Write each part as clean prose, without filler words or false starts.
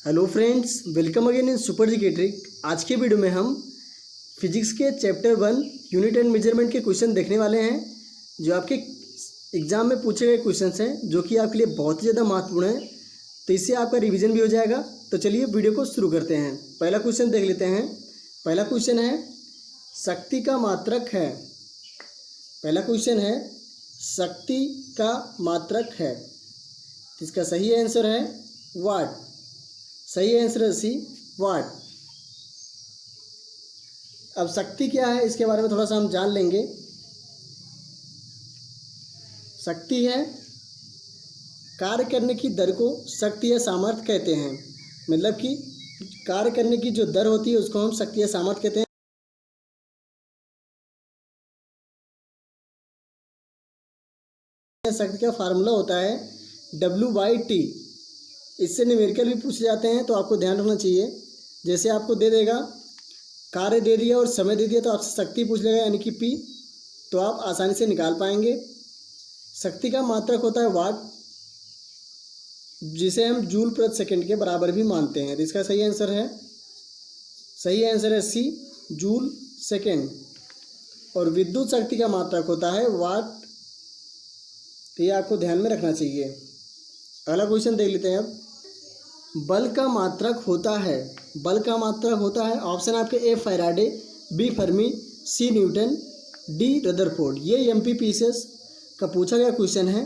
Hello friends, welcome again in super G के trick. आज के वीडियो में हम फिजिक्स के चैप्टर 1 यूनिट एंड मेजरमेंट के क्वेश्चन देखने वाले हैं, जो आपके एग्जाम में पूछे गए क्वेश्चंस हैं, जो कि आपके लिए बहुत ही ज़्यादा महत्वपूर्ण है। तो इससे आपका रिवीजन भी हो जाएगा। तो चलिए वीडियो को शुरू करते हैं। पहला क्वेश्चन देख लेते हैं। पहला क्वेश्चन है शक्ति का मात्रक है। पहला क्वेश्चन है शक्ति का मात्रक है। इसका सही आंसर है वाट। सही आंसर है सी, वाट। अब शक्ति क्या है इसके बारे में थोड़ा सा हम जान लेंगे। शक्ति है कार्य करने की दर को शक्ति या सामर्थ्य कहते हैं। मतलब कि कार्य करने की जो दर होती है उसको हम शक्ति या सामर्थ्य कहते हैं। शक्ति का फार्मूला होता है W/T। इससे न्यूमेरिकल भी पूछे जाते हैं, तो आपको ध्यान रखना चाहिए। जैसे आपको दे देगा, कार्य दे दिया और समय दे दिया, तो आपसे शक्ति पूछ लेगा यानी कि P, तो आप आसानी से निकाल पाएंगे। शक्ति का मात्रक होता है वाट, जिसे हम जूल प्रति सेकंड के बराबर भी मानते हैं। तो इसका सही आंसर है सी, जूल सेकंड। और विद्युत शक्ति का मात्रक होता है वाट। तो ये आपको ध्यान में रखना चाहिए। अगला क्वेश्चन देख लेते हैं अब। बल का मात्रक होता है। बल का मात्रक होता है, ऑप्शन आपके ए फैराडे, बी फर्मी, सी न्यूटन, डी रदरफोर्ड। ये MPPCS का पूछा गया क्वेश्चन है।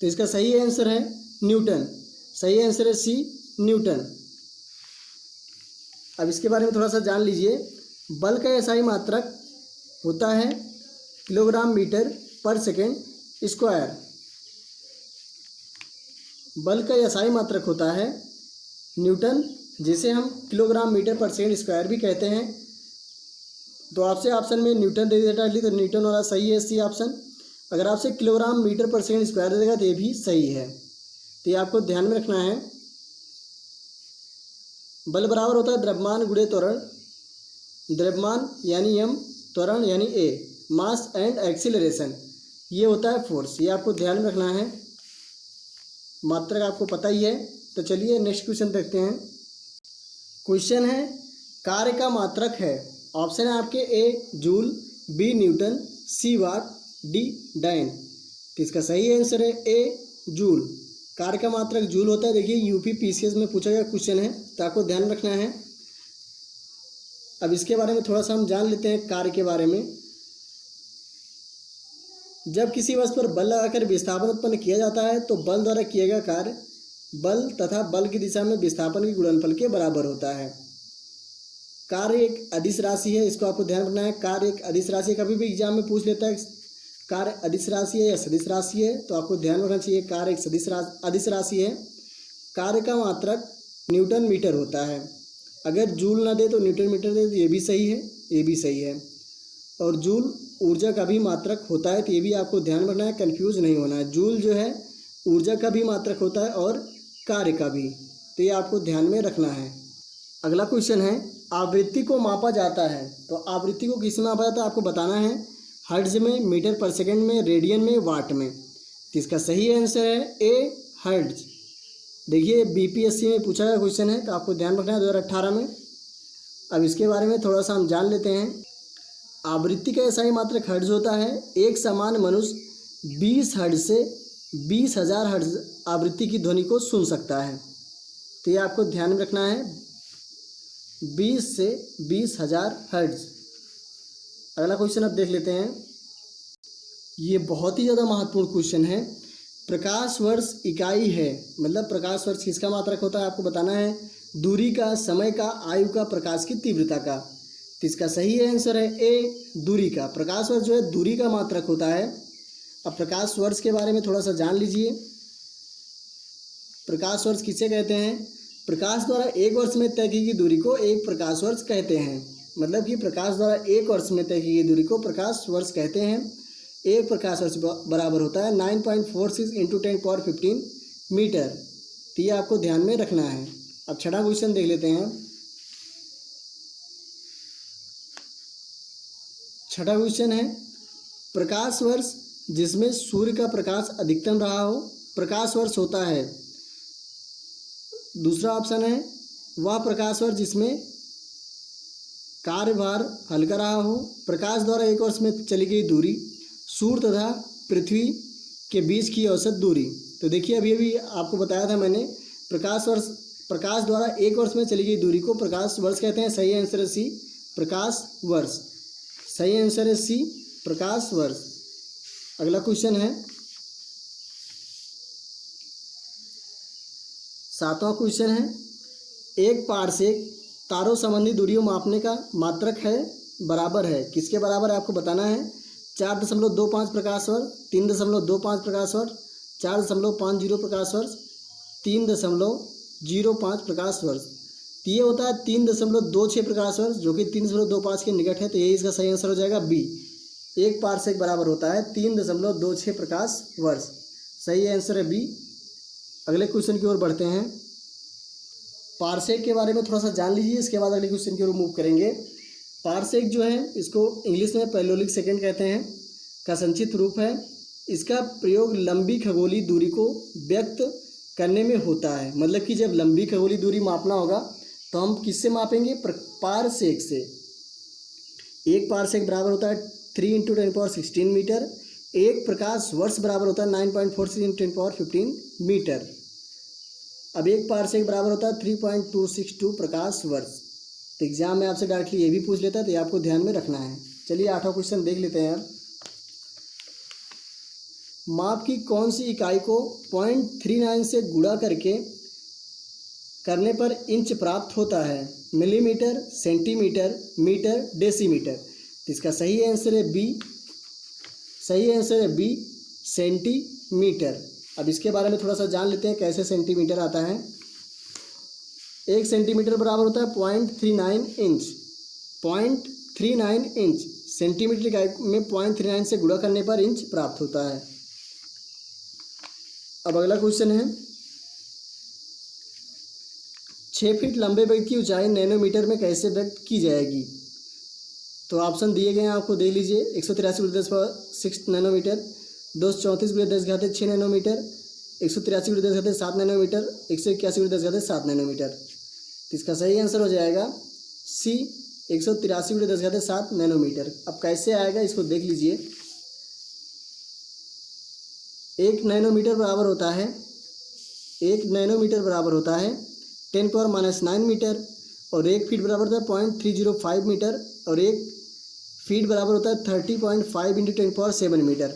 तो इसका सही आंसर है न्यूटन। सही आंसर है सी, न्यूटन। अब इसके बारे में थोड़ा सा जान लीजिए। बल का SI मात्रक होता है kilogram metre per second square. बल का SI मात्रक होता है न्यूटन, जिसे हम kilogram metre per second square भी कहते हैं। तो आपसे ऑप्शन में न्यूटन दे देता है, तो न्यूटन वाला सही है सी ऑप्शन। अगर आपसे kilogram metre per second square दे देगा तो ये भी सही है। तो ये आपको ध्यान में रखना है। बल बराबर होता है द्रव्यमान गुणे त्वरण। द्रव्यमान यानी m, त्वरण यानी a, मास एंड एक्सीलरेशन ये होता है फोर्स। ये आपको ध्यान में रखना है। मात्रक आपको पता ही है। तो चलिए नेक्स्ट क्वेश्चन देखते हैं। क्वेश्चन है कार्य का मात्रक है। ऑप्शन है आपके ए जूल, बी न्यूटन, सी वाट, डी डाइन। तो इसका सही आंसर है ए जूल। कार्य का मात्रक जूल होता है। देखिए UPPCS में पूछा गया क्वेश्चन है, तो आपको ध्यान रखना है। अब इसके बारे में थोड़ा सा हम जान लेते हैं। कार्य के बारे में, जब किसी वस्तु पर बल लगाकर विस्थापन उत्पन्न किया जाता है तो बल द्वारा किया गया कार्य बल तथा बल की दिशा में विस्थापन के गुणनफल के बराबर होता है। कार्य एक अदिश राशि है, इसको आपको ध्यान रखना है। कार्य एक अदिश राशि है। कभी भी एग्जाम में पूछ लेता है कार्य अदिश राशि है या सदिश राशि है, तो आपको ध्यान रखना चाहिए कार्य एक अदिश राशि है। कार्य का मात्रक न्यूटन मीटर होता है। अगर जूल ना दे तो न्यूटन मीटर दे, तो ये भी सही है, ये भी सही है। और जूल ऊर्जा का भी मात्रक होता है, तो ये भी आपको ध्यान रखना है, कंफ्यूज नहीं होना है। जूल जो है ऊर्जा का भी मात्रक होता है और कार्य का भी, तो ये आपको ध्यान में रखना है। अगला क्वेश्चन है आवृत्ति को मापा जाता है। तो आवृत्ति को किस में मापा जाता है आपको बताना है। हर्ट्ज में, मीटर पर सेकेंड में, रेडियन में, वाट में। तो इसका सही आंसर है ए हर्ट्ज। देखिए BPSC में पूछा गया क्वेश्चन है, तो आपको ध्यान रखना है 2018 में। अब इसके बारे में थोड़ा सा हम जान लेते हैं। आवृत्ति का SI मात्रक हर्ट्ज होता है। एक समान मनुष्य 20 हर्ट्ज से 20,000 हर्ट्ज आवृत्ति की ध्वनि को सुन सकता है। तो ये आपको ध्यान में रखना है, 20 से 20,000 हर्ट्ज। अगला क्वेश्चन अब देख लेते हैं। ये बहुत ही ज़्यादा महत्वपूर्ण क्वेश्चन है। प्रकाश वर्ष इकाई है। मतलब प्रकाश वर्ष किसका मात्रक होता है आपको बताना है। दूरी का, समय का, आयु का, प्रकाश की तीव्रता का। तो इसका सही आंसर है ए दूरी का। प्रकाश वर्ष जो है दूरी का मात्रक होता है। अब प्रकाश वर्ष के बारे में थोड़ा सा जान लीजिए। प्रकाश वर्ष किसे कहते हैं। प्रकाश द्वारा एक वर्ष में तय की गई दूरी को एक प्रकाश वर्ष कहते हैं। मतलब कि प्रकाश द्वारा एक वर्ष में तय की गई दूरी को प्रकाश वर्ष कहते हैं। एक प्रकाश वर्ष बराबर होता है 9.46 × 10⁻15 मीटर। तो ये आपको ध्यान में रखना है। अब छठा क्वेश्चन देख लेते हैं। छठा क्वेश्चन है प्रकाश वर्ष जिसमें सूर्य का प्रकाश अधिकतम रहा हो। प्रकाश वर्ष होता है दूसरा ऑप्शन है वह प्रकाश वर्ष जिसमें कार्यभार हल्का रहा हो। प्रकाश द्वारा एक वर्ष में चली गई दूरी, सूर्य तथा पृथ्वी के बीच की औसत दूरी। तो देखिए अभी अभी आपको बताया था मैंने, प्रकाश द्वारा एक वर्ष में चली गई दूरी को प्रकाश वर्ष कहते हैं। सही आंसर है सी, प्रकाश वर्ष। सही आंसर है सी, प्रकाश वर्ष। अगला क्वेश्चन है 7वां क्वेश्चन है, एक पारसेक तारों संबंधी दूरियों मापने का मात्रक है बराबर है। किसके बराबर है आपको बताना है। 4.25 प्रकाश वर्ष, 3.25 प्रकाश वर्ष, 4.50 प्रकाश वर्ष, 3.05 प्रकाश वर्ष। तो ये होता है 3.26 प्रकाश वर्ष, जो कि 3.25 के निकट है। तो यही इसका सही आंसर हो जाएगा बी। एक पारसेक बराबर होता है 3.26 प्रकाश वर्ष। सही आंसर है बी। अगले क्वेश्चन की ओर बढ़ते हैं। पारसेक के बारे में थोड़ा सा जान लीजिए, इसके बाद अगले क्वेश्चन की ओर मूव करेंगे। पारसेक जो है इसको इंग्लिश में पैरेलल सेकंड कहते हैं का संक्षिप्त रूप है। इसका प्रयोग लंबी खगोलीय दूरी को व्यक्त करने में होता है। मतलब कि जब लंबी खगोलीय दूरी मापना होगा तो हम किससे मापेंगे, पारसेक से। एक पारसेक बराबर होता है 3 × 10⁻16 मीटर। एक प्रकाश वर्ष बराबर होता है 9.46 × 10⁻15 मीटर। अब एक पारसेक बराबर होता है 3.262 प्रकाश वर्ष। तो एग्जाम में आपसे डायरेक्टली ये भी पूछ लेता है, तो ये आपको ध्यान में रखना है। चलिए 8वां क्वेश्चन देख लेते हैं यार। माप की कौन सी इकाई को 0.39 से गुणा करने पर इंच प्राप्त होता है। Millimetre, centimetre, metre, decimetre. तो इसका सही आंसर है बी। सही आंसर है बी, सेंटीमीटर। अब इसके बारे में थोड़ा सा जान लेते हैं कैसे सेंटीमीटर आता है। 1 सेंटीमीटर बराबर होता है 0.39 इंच। 0.39 इंच सेंटीमीटर इकाई में 0.39 से गुणा करने पर इंच प्राप्त होता है। अब अगला क्वेश्चन है 6 फीट लंबे व्यक्ति की ऊंचाई नैनोमीटर में कैसे व्यक्त की जाएगी। तो ऑप्शन दिए गए हैं, आपको देख लीजिए। 183/10⁶ नैनोमीटर, 234/10⁻6 नैनोमीटर, 183/10�7 नैनोमीटर, 181/10�7 नैनोमीटर। तो इसका सही आंसर हो जाएगा सी, 183/10�7 नैनोमीटर। अब कैसे आएगा इसको देख लीजिए। 1 नैनोमीटर बराबर होता है 10⁻⁹ मीटर, और 1 फीट बराबर होता है 0.305 मीटर, और 1 फीट बराबर होता है 30.5 × 10⁻7 मीटर।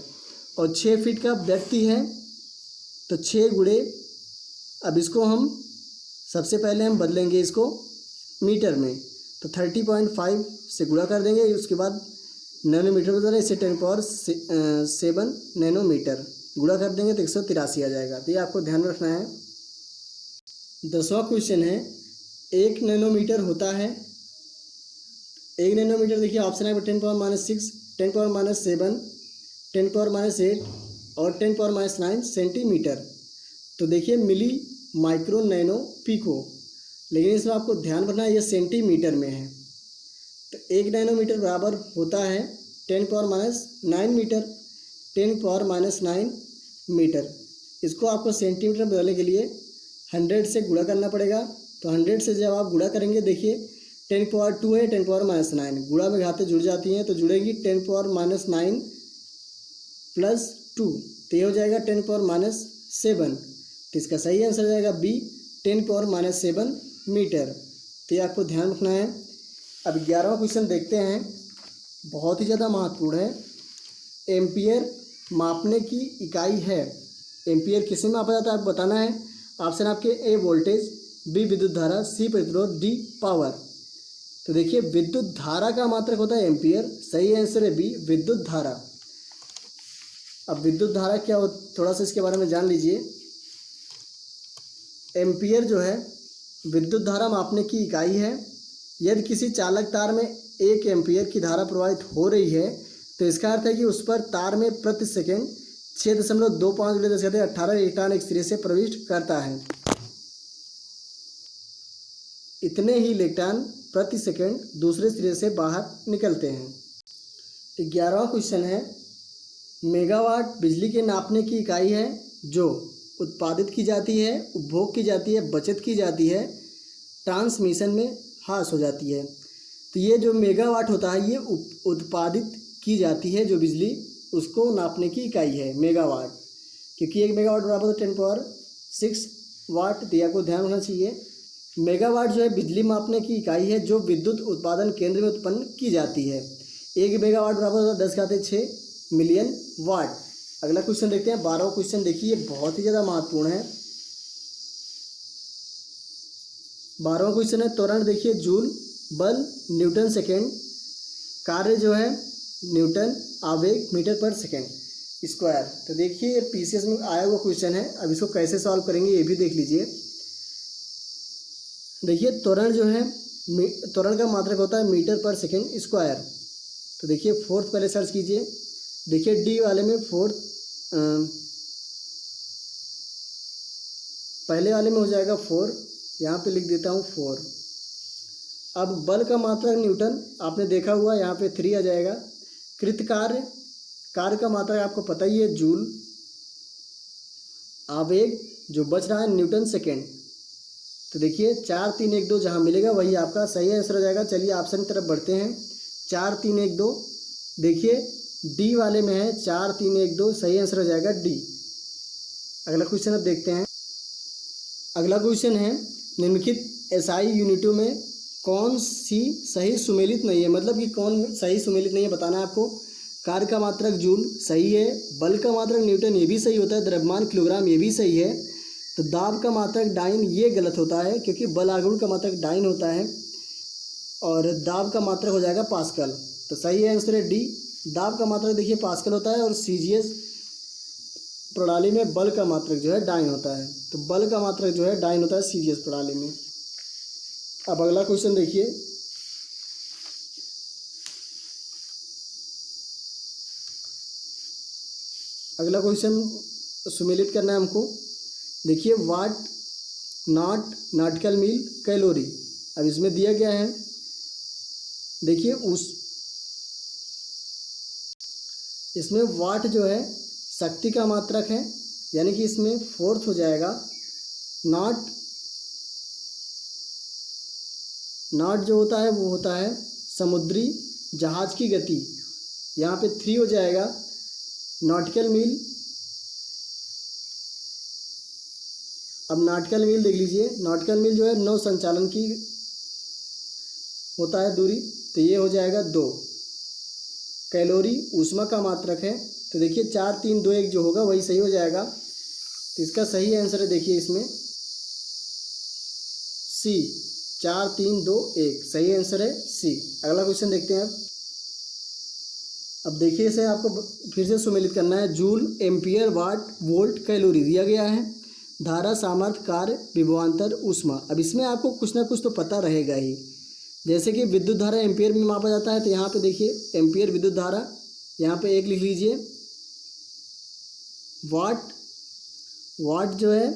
और 6 फीट का व्यक्ति है तो 6 गुणे, अब इसको हम सबसे पहले हम बदलेंगे इसको मीटर में, तो 30.5 से गुणा कर देंगे। उसके बाद नैनोमीटर बदल इसे 10⁻7 नैनोमीटर गुणा कर देंगे तो 183 आ जाएगा। तो ये आपको ध्यान में रखना है। 10वां क्वेश्चन है 1 नैनोमीटर होता है। 1 नैनोमीटर देखिए ऑप्शन है 10⁻⁶, 10⁻⁷, 10⁻⁸ और 10⁻⁹ सेंटीमीटर। तो देखिए मिली, माइक्रो, नैनो, पिको, लेकिन इसमें आपको ध्यान रखना है ये सेंटीमीटर में है। तो 1 नैनोमीटर बराबर होता है 10⁻⁹ मीटर, 10⁻⁹ मीटर। इसको आपको सेंटीमीटर में बदलने के लिए 100 से गुणा करना पड़ेगा। तो 100 से जब आप गुणा करेंगे, देखिए 10⁻2 है, 10⁻⁹ गुणा में घातें जुड़ जाती हैं तो जुड़ेगी 10⁻⁹ + 2, तो ये हो जाएगा 10⁻⁷। तो इसका सही आंसर हो जाएगा बी, 10⁻⁷ मीटर। तो ये आपको ध्यान रखना है। अब 11वां क्वेश्चन देखते हैं, बहुत ही ज़्यादा महत्वपूर्ण है। एम्पियर मापने की इकाई है। एम्पियर किसे मापा जाता है आपको बताना है। ऑप्शन आपके ए वोल्टेज, बी विद्युत धारा, सी प्रतिरोध, डी पावर। तो देखिए विद्युत धारा का मात्रक होता है एम्पियर। सही आंसर है बी, विद्युत धारा। अब विद्युत धारा क्या हो, थोड़ा सा इसके बारे में जान लीजिए। एम्पियर जो है विद्युत धारा मापने की इकाई है। यदि किसी चालक तार में 1 एम्पियर की धारा प्रवाहित हो रही है तो इसका अर्थ है कि उस पर तार में प्रति सेकंड 6.25 × 10⁻18 इलेक्ट्रॉन एक सिरे से प्रविष्ट करता है। इतने ही इलेक्ट्रॉन प्रति सेकंड दूसरे सिरे से बाहर निकलते हैं। 11वां क्वेश्चन है, मेगावाट बिजली के नापने की इकाई है जो उत्पादित की जाती है, उपभोग की जाती है, बचत की जाती है, ट्रांसमिशन में ह्रास हो जाती है। तो ये जो मेगावाट होता है ये उत्पादित की जाती है जो बिजली, उसको नापने की इकाई है मेगावाट, क्योंकि 1 मेगावाट बराबर होता है 10⁻6 वाट। तो आपको ध्यान होना चाहिए। मेगावाट जो है बिजली मापने की इकाई है जो विद्युत उत्पादन केंद्र में उत्पन्न की जाती है। 1 मेगावाट बराबर होता है 10⁻6 मिलियन वाट। अगला क्वेश्चन देखते हैं। 12वां क्वेश्चन देखिए, बहुत ही ज़्यादा महत्वपूर्ण है। 12वां क्वेश्चन है त्वरण देखिए जूल, बल, न्यूटन सेकेंड, कार्य जो है न्यूटन, आवेग मीटर पर सेकेंड स्क्वायर। तो देखिए ये पीसीएस में आया हुआ क्वेश्चन है। अब इसको कैसे सॉल्व करेंगे ये भी देख लीजिए। देखिए त्वरण जो है, त्वरण का मात्रक होता है मीटर पर सेकेंड स्क्वायर। तो देखिए फोर्थ पहले सर्च कीजिए। देखिए डी वाले में फोर्थ, पहले वाले में हो जाएगा 4, यहाँ पे लिख देता हूँ 4। अब बल का मात्रक न्यूटन आपने देखा हुआ, यहाँ पे 3 आ जाएगा। कृत कार्य, कार्य का मात्रक आपको पता ही है जूल। आवेग जो बच रहा है न्यूटन सेकेंड। तो देखिए 4 3 1 2 जहाँ मिलेगा वही आपका सही आंसर हो जाएगा। चलिए ऑप्शन की तरफ बढ़ते हैं। 4 3 1 2 देखिए डी वाले में है 4 3 1 2, सही आंसर हो जाएगा डी। अगला क्वेश्चन अब देखते हैं। अगला क्वेश्चन है निम्नलिखित एसआई यूनिटों में कौन सी सही सुमेलित नहीं है, मतलब कि कौन सही सुमेलित नहीं है बताना है आपको। कार्य का मात्रक जूल सही है, बल का मात्रक न्यूटन ये भी सही होता है, द्रव्यमान किलोग्राम ये भी सही है। तो दाब का मात्रक डाइन ये गलत होता है क्योंकि बल आघूर्ण का मात्रक डाइन होता है और दाब का मात्रक हो जाएगा पास्कल। तो सही आंसर है डी। दाब का मात्रक देखिए पास्कल होता है और सीजीएस प्रणाली में बल का मात्रक जो है डाइन होता है। तो बल का मात्रक जो है डाइन होता है सीजीएस प्रणाली में। अब अगला क्वेश्चन देखिए। अगला क्वेश्चन सुमेलित करना है हमको। देखिए वाट, नॉट, नाटिकल मील, कैलोरी। अब इसमें दिया गया है, देखिए इसमें वाट जो है शक्ति का मात्रक है, यानी कि इसमें फोर्थ हो जाएगा। नॉट, नॉट जो होता है वो होता है समुद्री जहाज की गति, यहाँ पे 3 हो जाएगा। नॉटिकल मील, अब नाटिकल मील देख लीजिए। नॉटिकल मील जो है नौ संचालन की होता है दूरी, तो ये हो जाएगा 2। कैलोरी ऊष्मा का मात्रक है, तो देखिए 4 3 2 1 जो होगा वही सही हो जाएगा। तो इसका सही आंसर है देखिए इसमें सी, 4 3 2 1 सही आंसर है सी। अगला क्वेश्चन देखते हैं। अब देखिए इसे आपको फिर से सुमेलित करना है। जूल, एम्पियर, वाट, वोल्ट, कैलोरी दिया गया है। धारा, सामर्थ्य, कार्य, विभवांतर, ऊष्मा। अब इसमें आपको कुछ ना कुछ तो पता रहेगा ही। जैसे कि विद्युत धारा एम्पियर में मापा जाता है, तो यहाँ पे देखिए एम्पियर विद्युत धारा, यहाँ पे 1 लिख लीजिए। वाट, वाट जो है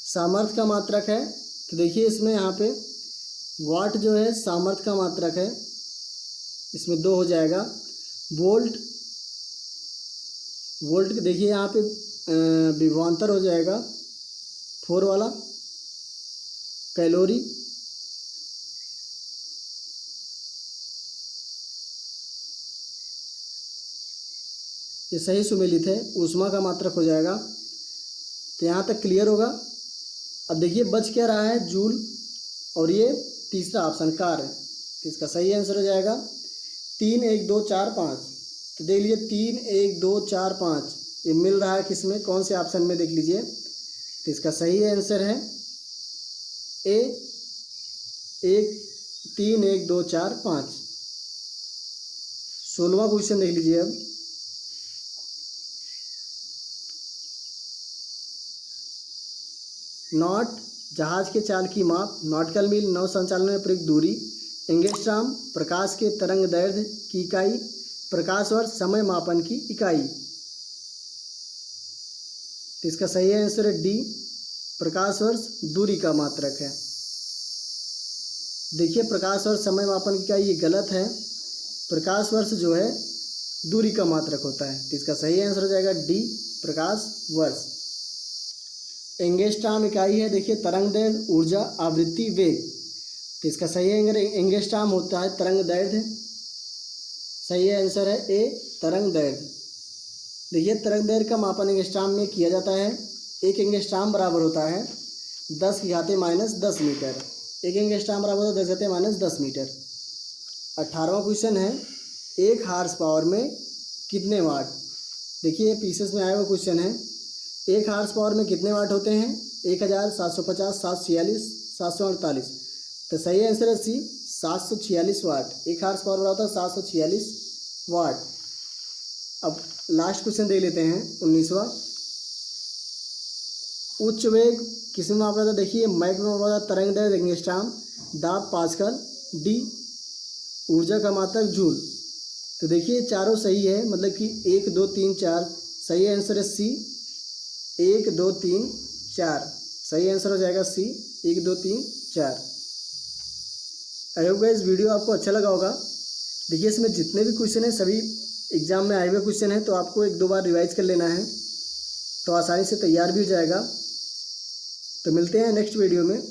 सामर्थ्य का मात्रक है, तो देखिए इसमें यहाँ पे वाट जो है सामर्थ्य का मात्रक है, इसमें 2 हो जाएगा। वोल्ट, वोल्ट देखिए यहाँ पे विभवांतर हो जाएगा 4 वाला। कैलोरी, ये सही सुमेलित है, ऊष्मा का मात्रक हो जाएगा। तो यहाँ तक क्लियर होगा। अब देखिए बच क्या रहा है, जूल और ये तीसरा ऑप्शन कार्य। तो इसका सही आंसर हो जाएगा 3 1 2 4 5। तो देख लीजिए 3 1 2 4 5 ये मिल रहा है किसमें, कौन से ऑप्शन में देख लीजिए। तो इसका सही आंसर है ए, 1 3 1 2 4 5। 16वां क्वेश्चन देख लीजिए। अब नॉट, जहाज के चाल की माप। नॉटिकल मील, नौ संचालन में प्रयुक्त दूरी। एंगस्ट्रॉम, प्रकाश के तरंग दैर्ध्य की इकाई। प्रकाश वर्ष, समय मापन की इकाई। तो इसका सही आंसर है डी, प्रकाश वर्ष दूरी का मात्रक है। देखिए प्रकाश वर्ष समय मापन की इकाई ये गलत है। प्रकाश वर्ष जो है दूरी का मात्रक होता है। तो इसका सही आंसर हो जाएगा डी, प्रकाश वर्ष। एंगस्ट्रॉम इकाई है, देखिए तरंग दैर्ध्य, ऊर्जा, आवृत्ति, वेग। तो इसका सही एंगस्ट्रॉम होता है तरंग दैर्ध्य। सही आंसर है ए, तरंग दैर्ध्य। देखिए तरंग दैर्ध्य का मापन एंगस्ट्रॉम में किया जाता है। एक एंगस्ट्रॉम बराबर होता है 10⁻⁻10 मीटर। एक एंगस्ट्रॉम बराबर होता है 10⁻10 मीटर। 18वां क्वेश्चन है, एक हार्स पावर में कितने वाट। देखिए पीसेस में आया हुआ क्वेश्चन है। एक हार्स पावर में कितने वाट होते हैं? 1000, 750, 746, 748। तो सही आंसर है सी, 746 वाट। एक हार्स पावर होता है 746 वाट। अब लास्ट क्वेश्चन देख लेते हैं 19वां। उच्च वेग किस में मापा जाता है? देखिए मैक में मापा जाता है, तरंग दैर्ध्य एंगस्ट्रॉम, दाब पास्कल, डी ऊर्जा का मात्रक जूल। तो देखिए चारों सही है, मतलब कि 1 2 3 4। सही आंसर है सी, 1 2 3 4। सही आंसर हो जाएगा सी, 1 2 3 4। आई होप गाइस वीडियो आपको अच्छा लगा होगा। देखिए इसमें जितने भी क्वेश्चन हैं सभी एग्जाम में आए हुए क्वेश्चन हैं, तो आपको 1 2 बार रिवाइज कर लेना है, तो आसानी से तैयार भी हो जाएगा। तो मिलते हैं नेक्स्ट वीडियो में।